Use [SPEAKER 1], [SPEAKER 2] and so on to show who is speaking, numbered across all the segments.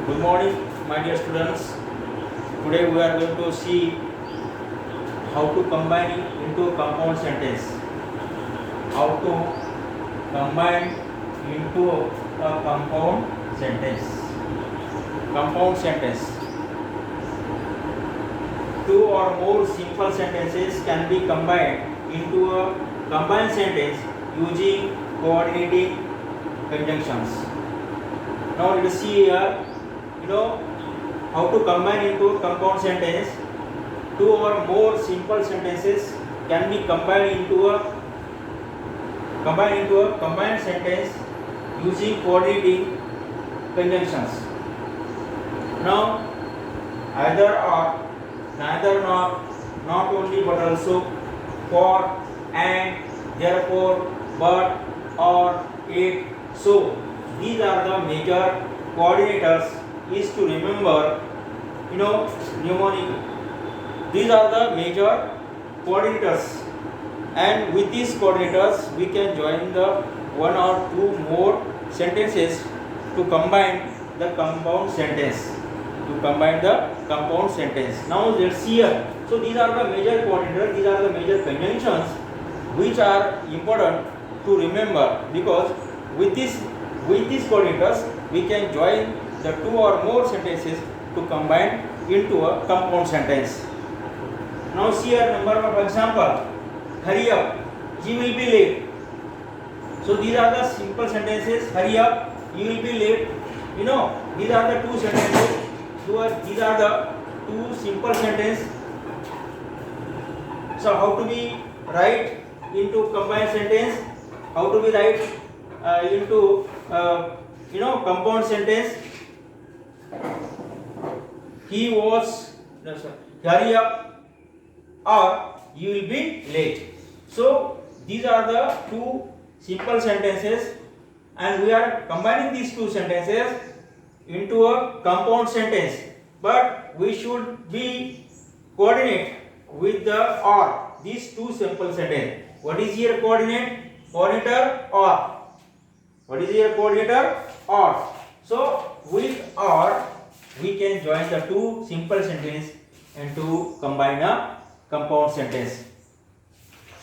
[SPEAKER 1] Good morning, my dear students. Today we are going to see how to combine into a compound sentence. How to combine into a compound sentence. Compound sentence. Two or more simple sentences can be combined into a combined sentence using coordinating conjunctions. Now let us see here. How to combine into a compound sentence. Two or more simple sentences can be combined into a combined sentence using coordinating conjunctions. Now either or, neither nor, not only but also, for, and, therefore, but, or, it. So these are the major coordinators is to remember, mnemonic. These are the major coordinators, and with these coordinators we can join the one or two more sentences to combine the compound sentence. Now let's see here. So these are the major coordinators, these are the major conjunctions which are important to remember, because with these coordinators we can join the two or more sentences to combine into a compound sentence. Now see here number of example. Hurry up, you will be late. So these are the simple sentences. Hurry up, you will be late. These are the two sentences. These are the two simple sentences. So how to be write into combined sentence? How to be write into compound sentence? Hurry up, or you will be late. So these are the two simple sentences, and we are combining these two sentences into a compound sentence, but we should be coordinate with the or. These two simple sentences. What is here coordinate? Coordinator or. What is here coordinator? Or. So with or we can join the two simple sentences and to combine a compound sentence.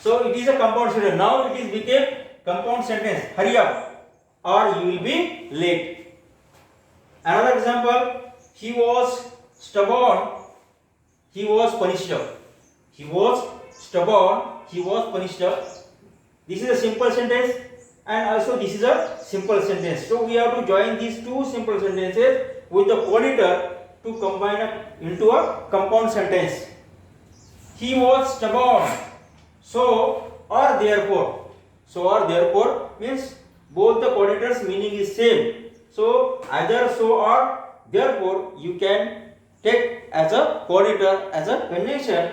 [SPEAKER 1] So it is a compound sentence. Now it is became compound sentence. Hurry up, or you will be late. Another example. He was stubborn, he was punished. He was stubborn, he was punished. This is a simple sentence, and also this is a simple sentence. So we have to join these two simple sentences with the coordinator to combine into a compound sentence. He was stubborn, so or therefore. So or therefore means both the coordinators meaning is same. So either so or therefore you can take as a coordinator, as a conjunction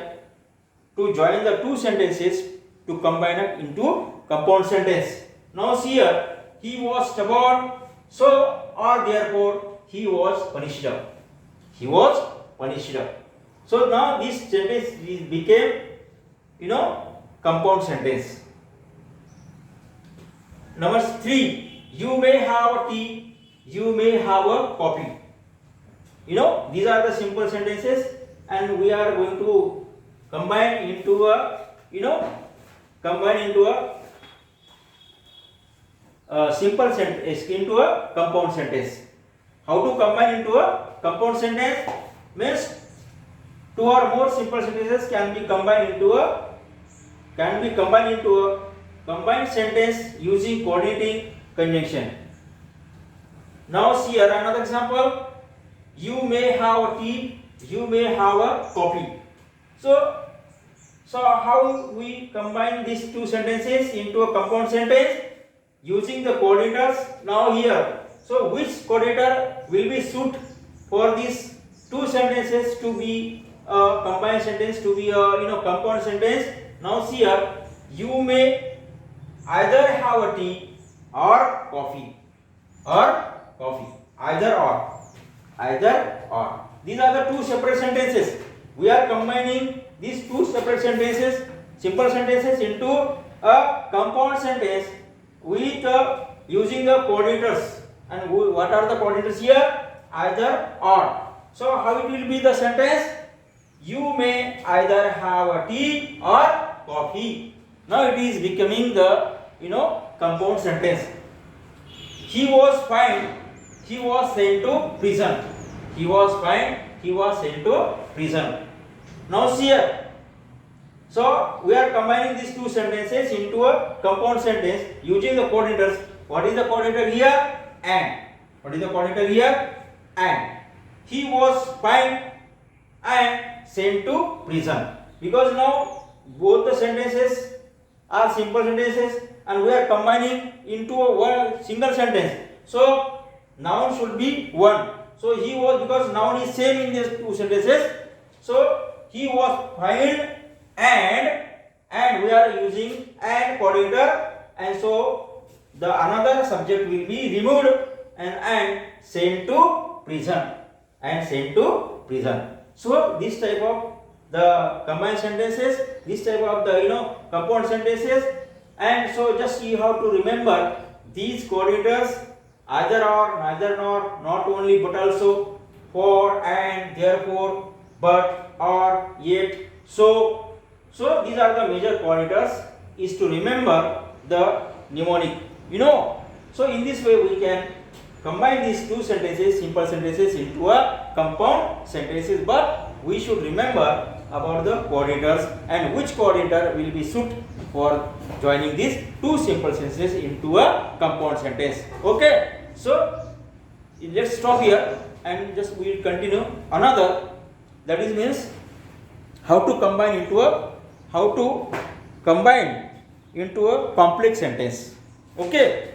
[SPEAKER 1] to join the two sentences to combine it into compound sentence. Now see here, he was stubborn, so or therefore he was punished. He was punished. So now this sentence became compound sentence. Number 3, you may have a tea, you may have a coffee. These are the simple sentences, and we are going to combine into a simple sentence into a compound sentence. How to combine into a compound sentence? Means two or more simple sentences can be combined into a combined sentence using coordinating conjunction. Now see here another example. You may have a tea, you may have a coffee. So how we combine these two sentences into a compound sentence? Using the coordinators. Now here, so which coordinator will be suit for these two sentences to be a combined sentence, to be a compound sentence? Now see here, you may either have a tea or coffee, either or. These are the two separate sentences. We are combining these two separate sentences, simple sentences, into a compound sentence with using the coordinators. And what are the coordinators here? either or. So how it will be the sentence? You may either have a tea or coffee. Now it is becoming the compound sentence. He was fined. He was sent to prison. He was fined. He was sent to prison. Now see here. So we are combining these two sentences into a compound sentence using the coordinators. What is the coordinator here? And. What is the coordinator here? And. He was fined and sent to prison. Because now both the sentences are simple sentences and we are combining into a one single sentence. So noun should be one. So he was, because noun is same in these two sentences. So he was fined and we are using and coordinator, and so the another subject will be removed and sent to prison and sent to prison. So this type of the combined sentences, this type of the compound sentences, and so just you have to remember these coordinators either or, neither nor, not only but also, for and, therefore, but, or, yet, so these are the major coordinators is to remember the mnemonic. So in this way we can combine these two sentences, simple sentences, into a compound sentences, but we should remember about the coordinators and which coordinator will be suit for joining these two simple sentences into a compound sentence. Okay, so let's stop here and just we will continue another, that is means how to combine into a complex sentence. Okay.